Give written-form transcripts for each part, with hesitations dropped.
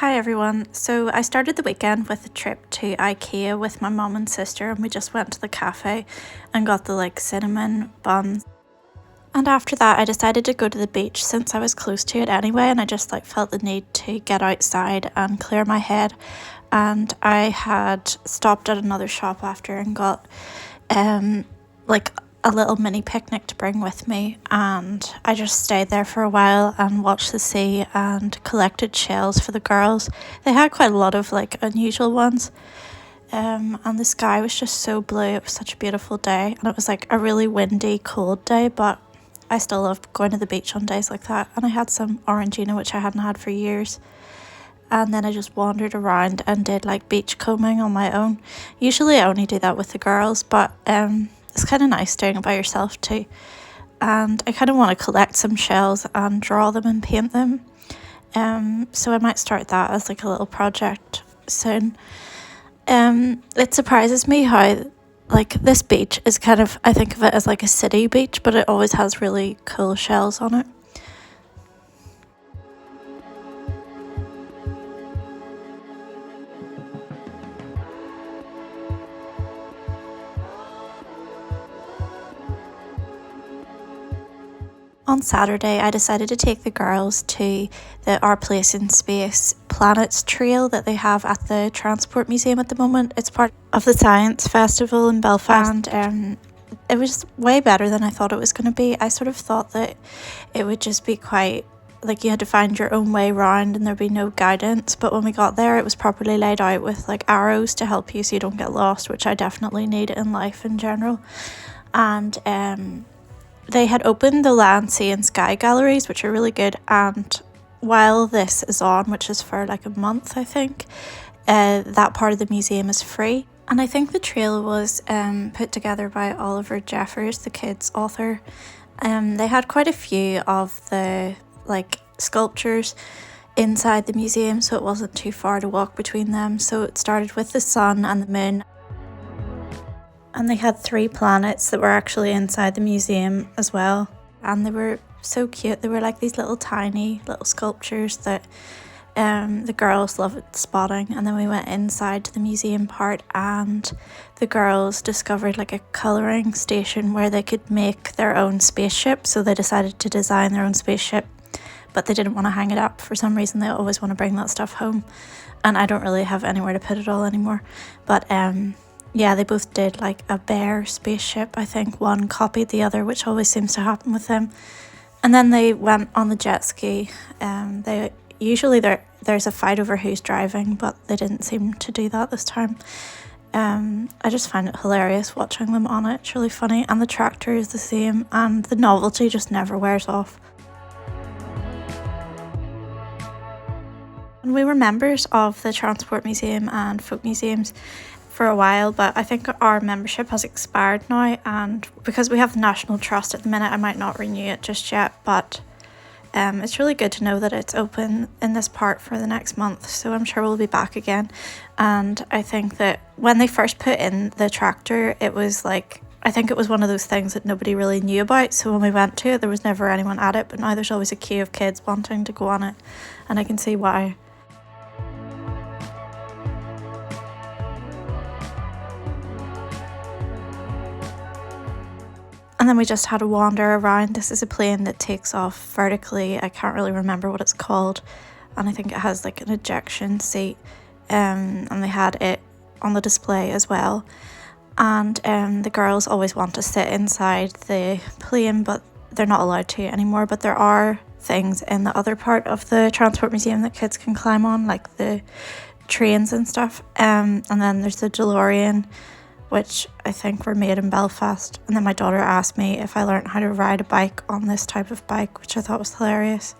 Hi everyone. So I started the weekend with a trip to IKEA with my mum and sister, and we just went to the cafe and got the cinnamon buns. And after that I decided to go to the beach since I was close to it anyway, and I just felt the need to get outside and clear my head. And I had stopped at another shop after and got like a little mini picnic to bring with me, and I just stayed there for a while and watched the sea and collected shells for the girls. They had quite a lot of unusual ones, and the sky was just so blue. It was such a beautiful day, and it was a really windy, cold day, but I still love going to the beach on days like that. And I had some orangina, which I hadn't had for years. And then I just wandered around and did beach combing on my own. Usually I only do that with the girls, but it's kind of nice doing it by yourself too. And I kind of want to collect some shells and draw them and paint them. So I might start that as a little project soon. It surprises me how this beach is I think of it as a city beach, but it always has really cool shells on it. On Saturday, I decided to take the girls to Our Place in Space Planets Trail that they have at the Transport Museum at the moment. It's part of the Science Festival in Belfast, and it was way better than I thought it was going to be. I sort of thought that it would just be quite you had to find your own way around and there'd be no guidance, but when we got there it was properly laid out with arrows to help you so you don't get lost, which I definitely need in life in general. And they had opened the Land, Sea and Sky galleries, which are really good, and while this is on, which is for a month I think, that part of the museum is free. And I think the trail was put together by Oliver Jeffers, the kids author. They had quite a few of the sculptures inside the museum, so it wasn't too far to walk between them. So it started with the sun and the moon, and they had 3 planets that were actually inside the museum as well, and they were so cute. They were these tiny little sculptures that the girls loved spotting. And then we went inside to the museum part, and the girls discovered a colouring station where they could make their own spaceship. So they decided to design their own spaceship, but they didn't want to hang it up. For some reason they always want to bring that stuff home, and I don't really have anywhere to put it all anymore. But yeah, they both did a bear spaceship. I think one copied the other, which always seems to happen with them. And then they went on the jet ski. There's a fight over who's driving, but they didn't seem to do that this time. I just find it hilarious watching them on it. It's really funny, and the tractor is the same, and the novelty just never wears off. And we were members of the Transport Museum and Folk Museums for a while, but I think our membership has expired now, and because we have the National Trust at the minute I might not renew it just yet. But it's really good to know that it's open in this part for the next month, so I'm sure we'll be back again. And I think that when they first put in the tractor, it was I think it was one of those things that nobody really knew about, so when we went to it there was never anyone at it, but now there's always a queue of kids wanting to go on it, and I can see why. And then we just had a wander around. This is a plane that takes off vertically. I can't really remember what it's called. And I think it has an ejection seat. And they had it on the display as well. And the girls always want to sit inside the plane, but they're not allowed to anymore. But there are things in the other part of the Transport Museum that kids can climb on, like the trains and stuff. And then there's the DeLorean, which I think were made in Belfast. And then my daughter asked me if I learned how to ride a bike on this type of bike, which I thought was hilarious.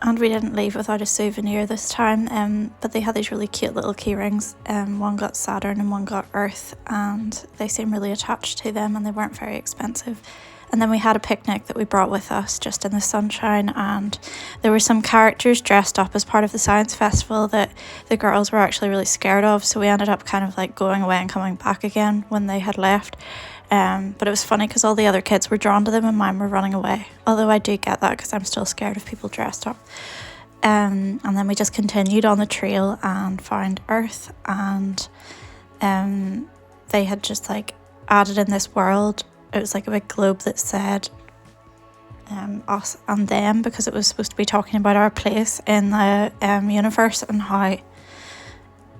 And we didn't leave without a souvenir this time, but they had these really cute little key rings. One got Saturn and one got Earth, and they seem really attached to them, and they weren't very expensive. And then we had a picnic that we brought with us just in the sunshine, and there were some characters dressed up as part of the science festival that the girls were actually really scared of, so we ended up kind of like going away and coming back again when they had left. But it was funny because all the other kids were drawn to them and mine were running away, although I do get that because I'm still scared of people dressed up. And then we just continued on the trail and found Earth, and they had just like added in this world. It was like a big globe that said us and them, because it was supposed to be talking about our place in the universe and how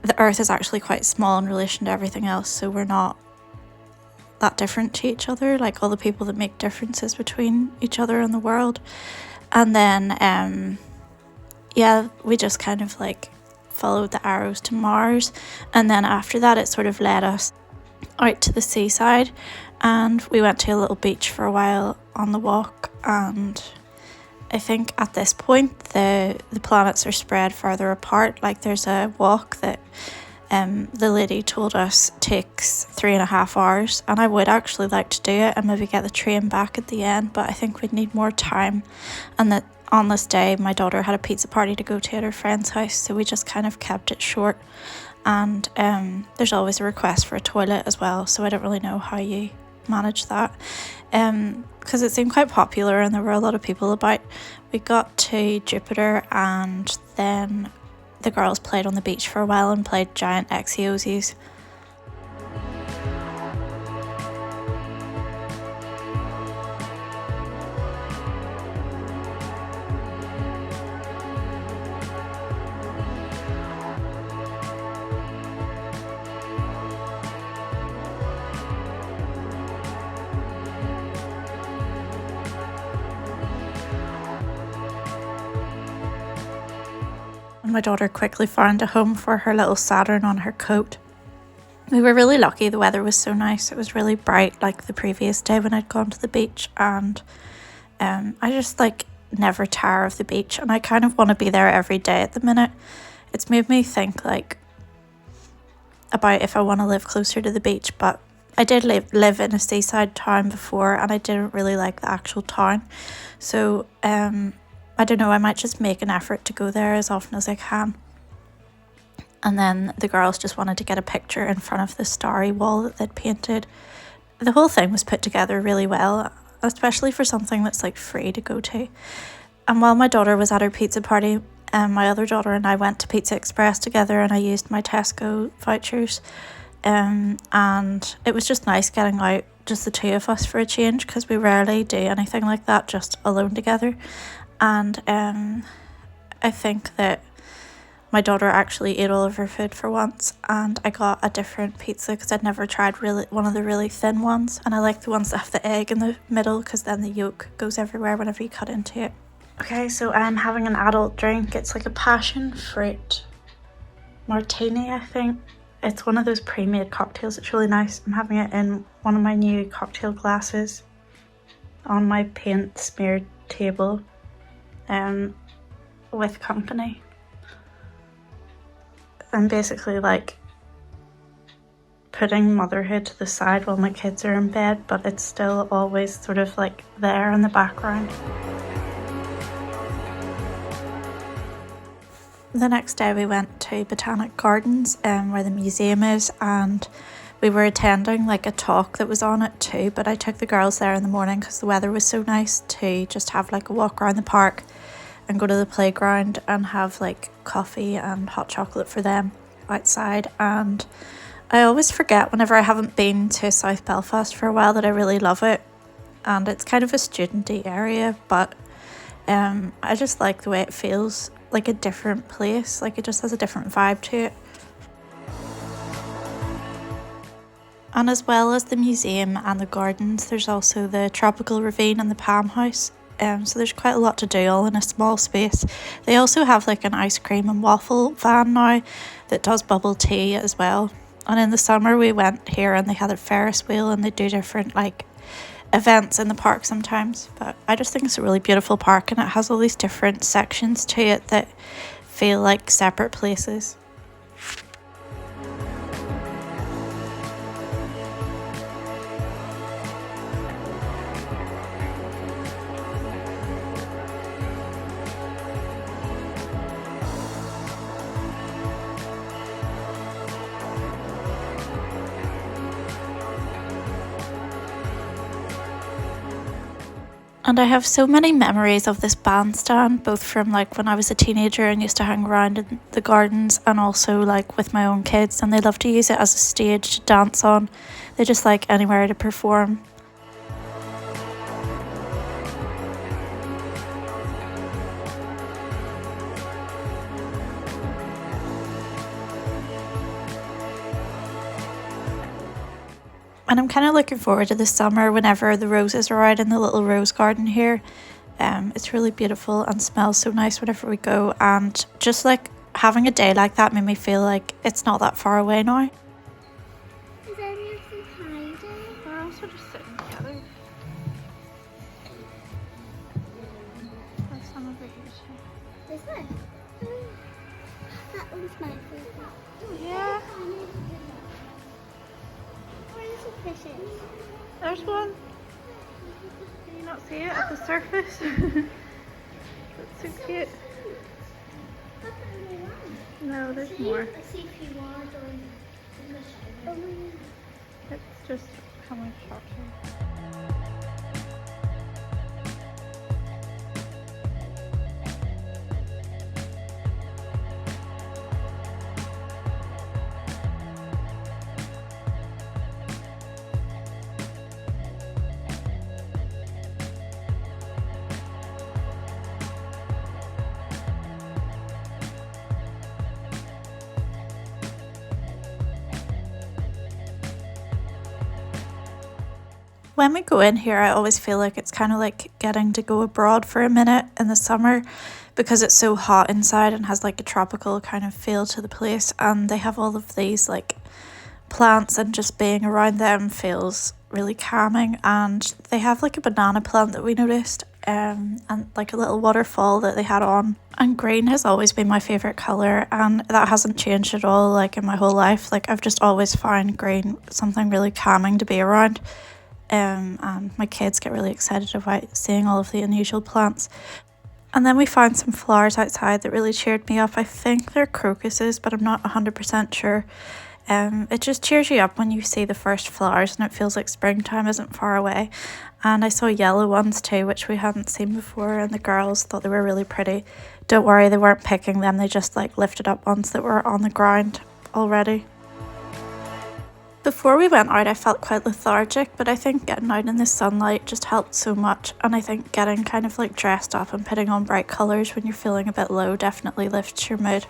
the Earth is actually quite small in relation to everything else, so we're not that different to each other, like all the people that make differences between each other and the world. And then we just kind of like followed the arrows to Mars, and then after that it sort of led us out to the seaside, and we went to a little beach for a while on the walk. And I think at this point the planets are spread further apart. Like there's a walk that the lady told us takes 3.5 hours, and I would actually like to do it and maybe get the train back at the end, but I think we'd need more time. And that on this day my daughter had a pizza party to go to at her friend's house, so we just kind of kept it short. And there's always a request for a toilet as well, so I don't really know how you manage that, because it seemed quite popular and there were a lot of people about. We got to Jupiter, and then the girls played on the beach for a while and played giant Exyosies. My daughter quickly found a home for her little Saturn on her coat. We were really lucky, the weather was so nice. It was really bright like the previous day when I'd gone to the beach, and I just like never tire of the beach, and I kind of want to be there every day at the minute. It's made me think like about if I want to live closer to the beach, but I did live in a seaside town before and I didn't really like the actual town, so I don't know, I might just make an effort to go there as often as I can. And then the girls just wanted to get a picture in front of the starry wall that they'd painted. The whole thing was put together really well, especially for something that's like free to go to. And while my daughter was at her pizza party, my other daughter and I went to Pizza Express together, and I used my Tesco vouchers. And it was just nice getting out, just the two of us, for a change, because we rarely do anything like that just alone together. And I think that my daughter actually ate all of her food for once, and I got a different pizza because I'd never tried one of the really thin ones, and I like the ones that have the egg in the middle because then the yolk goes everywhere whenever you cut into it. Okay, so I'm having an adult drink. It's like a passion fruit martini, I think. It's one of those pre-made cocktails. It's really nice. I'm having it in one of my new cocktail glasses on my paint smeared table with company. I'm basically like putting motherhood to the side while my kids are in bed, but it's still always sort of like there in the background. The next day we went to Botanic Gardens, where the museum is, and we were attending like a talk that was on it too, but I took the girls there in the morning because the weather was so nice to just have like a walk around the park and go to the playground and have like coffee and hot chocolate for them outside. And I always forget whenever I haven't been to South Belfast for a while that I really love it, and it's kind of a studenty area, but I just like the way it feels like a different place, like it just has a different vibe to it. And as well as the museum and the gardens, there's also the tropical ravine and the palm house. So there's quite a lot to do all in a small space. They also have like an ice cream and waffle van now that does bubble tea as well. And in the summer we went here and they had a Ferris wheel, and they do different like events in the park sometimes. But I just think it's a really beautiful park, and it has all these different sections to it that feel like separate places. And I have so many memories of this bandstand, both from like when I was a teenager and used to hang around in the gardens, and also like with my own kids, and they love to use it as a stage to dance on. They just like anywhere to perform. And I'm kind of looking forward to the summer whenever the roses are out in the little rose garden here. It's really beautiful and smells so nice whenever we go, and just like having a day like that made me feel like it's not that far away now. Is anything hiding? We're also just sitting together. There's some of it here. Is there? That one's my favorite. Yeah, Where's the fishes? there's one. Can you not see it at the surface? That's so cute. No, there's more. I see if you want on It's just how much shorter. When we go in here, I always feel like it's kind of like getting to go abroad for a minute in the summer, because it's so hot inside and has like a tropical kind of feel to the place, and they have all of these like plants, and just being around them feels really calming. And they have like a banana plant that we noticed, and like a little waterfall that they had on. And green has always been my favorite color, and that hasn't changed at all like in my whole life. Like I've just always found green something really calming to be around. And my kids get really excited about seeing all of the unusual plants. And then we found some flowers outside that really cheered me up. I think they're crocuses, but I'm not 100% sure. It just cheers you up when you see the first flowers, and it feels like springtime isn't far away. And I saw yellow ones too, which we hadn't seen before, and the girls thought they were really pretty. Don't worry, they weren't picking them, they just like lifted up ones that were on the ground already. Before we went out, I felt quite lethargic, but I think getting out in the sunlight just helped so much. And I think getting kind of like dressed up and putting on bright colours when you're feeling a bit low definitely lifts your mood.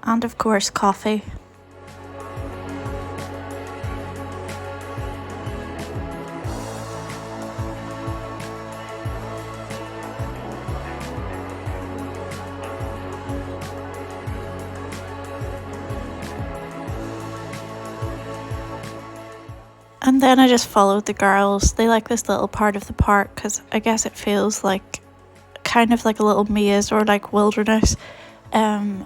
And of course, coffee. And then I just followed the girls. They like this little part of the park because I guess it feels like kind of like a little maze or like wilderness. And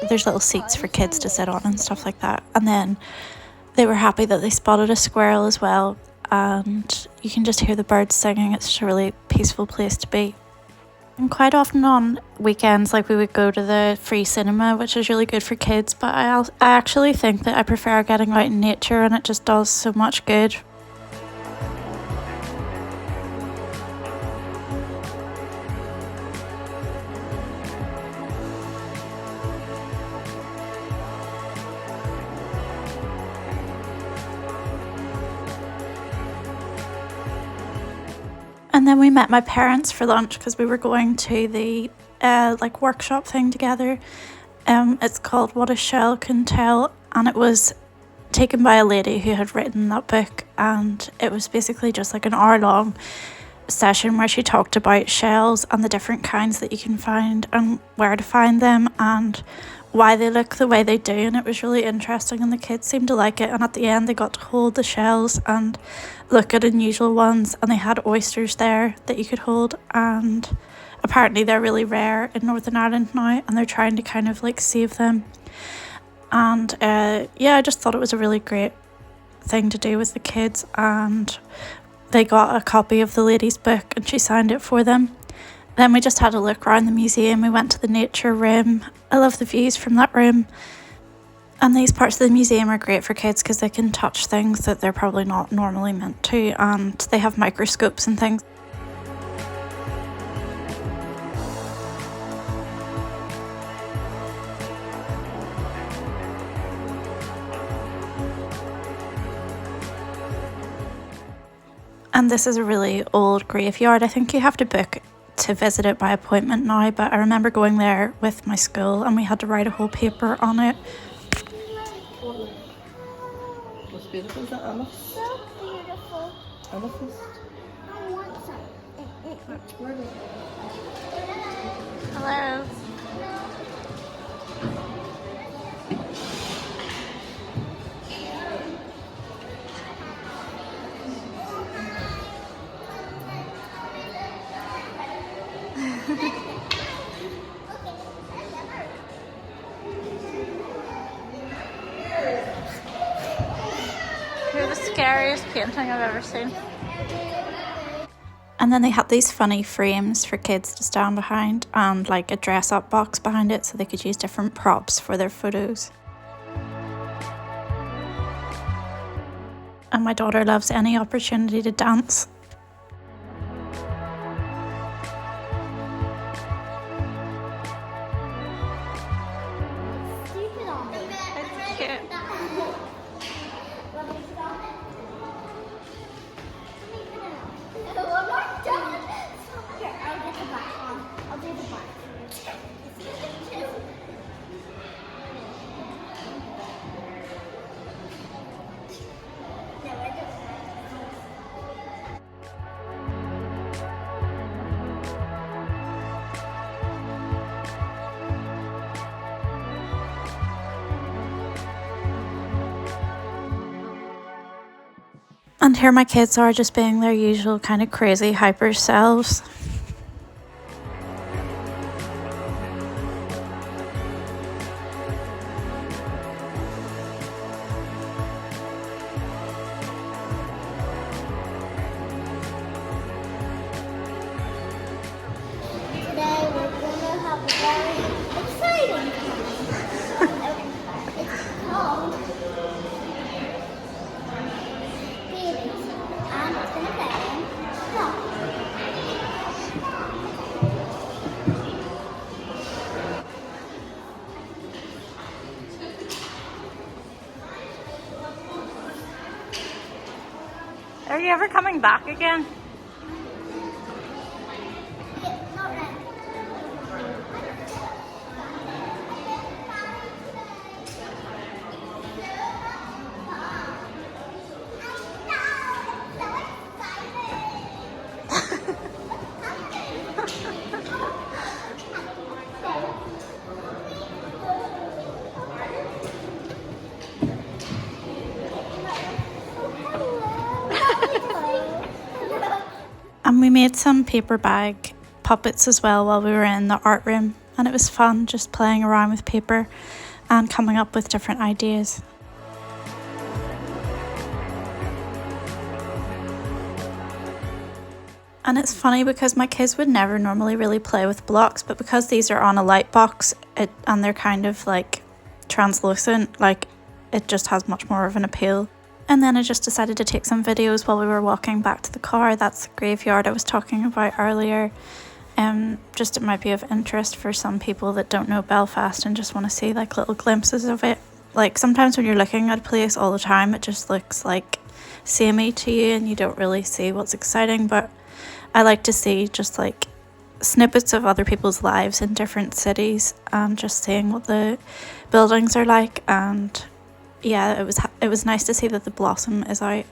there's little seats for kids to sit on and stuff like that. And then they were happy that they spotted a squirrel as well. And you can just hear the birds singing. It's just a really peaceful place to be. And quite often on weekends, like we would go to the free cinema, which is really good for kids, but I actually think that I prefer getting out in nature, and it just does so much good. And then we met my parents for lunch because we were going to the like workshop thing together. It's called What a Shell Can Tell, and it was taken by a lady who had written that book, and it was basically just like an hour-long session where she talked about shells and the different kinds that you can find and where to find them and why they look the way they do. And it was really interesting, and the kids seemed to like it, and at the end they got to hold the shells and look at unusual ones, and they had oysters there that you could hold, and apparently they're really rare in Northern Ireland now, and they're trying to kind of like save them. And yeah, I just thought it was a really great thing to do with the kids, and they got a copy of the lady's book and she signed it for them. Then we just had a look around the museum. We went to the nature room. I love the views from that room. And these parts of the museum are great for kids because they can touch things that they're probably not normally meant to, and they have microscopes and things. And this is a really old graveyard. I think you have to book to visit it by appointment now, but I remember going there with my school and we had to write a whole paper on it. What's beautiful is that amethyst? So beautiful. Amethyst? I want some. Where is it? Hello. You're the scariest painting I've ever seen. And then they had these funny frames for kids to stand behind and like a dress up box behind it so they could use different props for their photos. And my daughter loves any opportunity to dance. Stupid on me. It's cute. I'm not done. Here, I'll get the black one. I'll do the black. No, I don't. And here my kids are just being their usual kind of crazy hyper selves. Today we're going to have a very exciting time. It's called Babies. And it's going to rain. Stop. Are you ever coming back again? It's not rain. And we made some paper bag puppets as well while we were in the art room, and it was fun just playing around with paper and coming up with different ideas. And it's funny because my kids would never normally really play with blocks, but because these are on a light box and they're kind of like translucent, like it just has much more of an appeal. And then I just decided to take some videos while we were walking back to the car. That's the graveyard I was talking about earlier. Just it might be of interest for some people that don't know Belfast and just want to see like little glimpses of it. Like sometimes when you're looking at a place all the time, it just looks like samey to you and you don't really see what's exciting. But I like to see just like snippets of other people's lives in different cities and just seeing what the buildings are like. And yeah, it was nice to see that the blossom is out.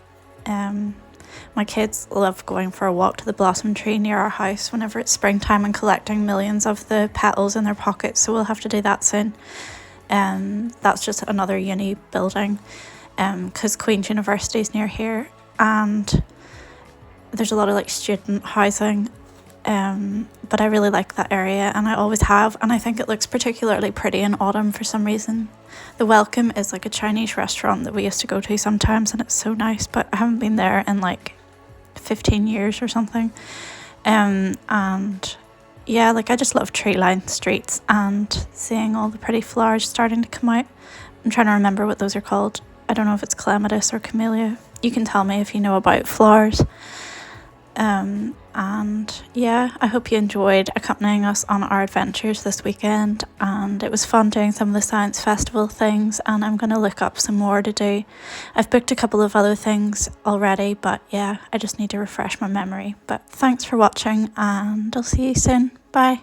My kids love going for a walk to the blossom tree near our house whenever it's springtime and collecting millions of the petals in their pockets, so we'll have to do that soon. That's just another uni building, because Queen's University is near here and there's a lot of like student housing, but I really like that area and I always have, and I think it looks particularly pretty in autumn for some reason. The Welcome is like a Chinese restaurant that we used to go to sometimes and it's so nice, but I haven't been there in like 15 years or something. And yeah, like I just love tree-lined streets and seeing all the pretty flowers starting to come out. I'm trying to remember what those are called. I don't know if it's clematis or camellia. You can tell me if you know about flowers. And yeah, I hope you enjoyed accompanying us on our adventures this weekend, and it was fun doing some of the science festival things, and I'm going to look up some more to do. I've booked a couple of other things already, but yeah, I just need to refresh my memory. But thanks for watching, and I'll see you soon. Bye.